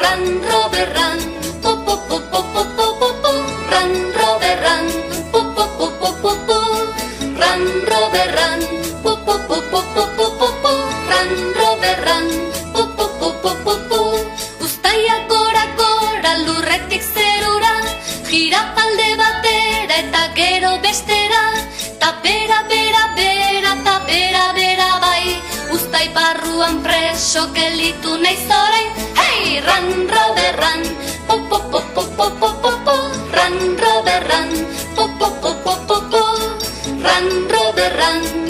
ran, Robert, ran, po, po, po, po, po, po, po, po, ran, Robert, ran, po, po, po, po, po, po, ran, Robert, ran, po, po, po, po, po, po, po, po, ran, Robert, ran, po, po, po, po, po, po. Uztaiak gora, gora, lurretik zerura, jirafalde batera eta gero bestera, ta bera, bera, bera, ta bera, bera bai, uztai barruan preso gelitu naiz orain. Hey, ran, Robert, ran, po, po, po, po, po, po, po, po, ran, Robert, ran, po, po, po, po, po, po, ran, Robert, ran.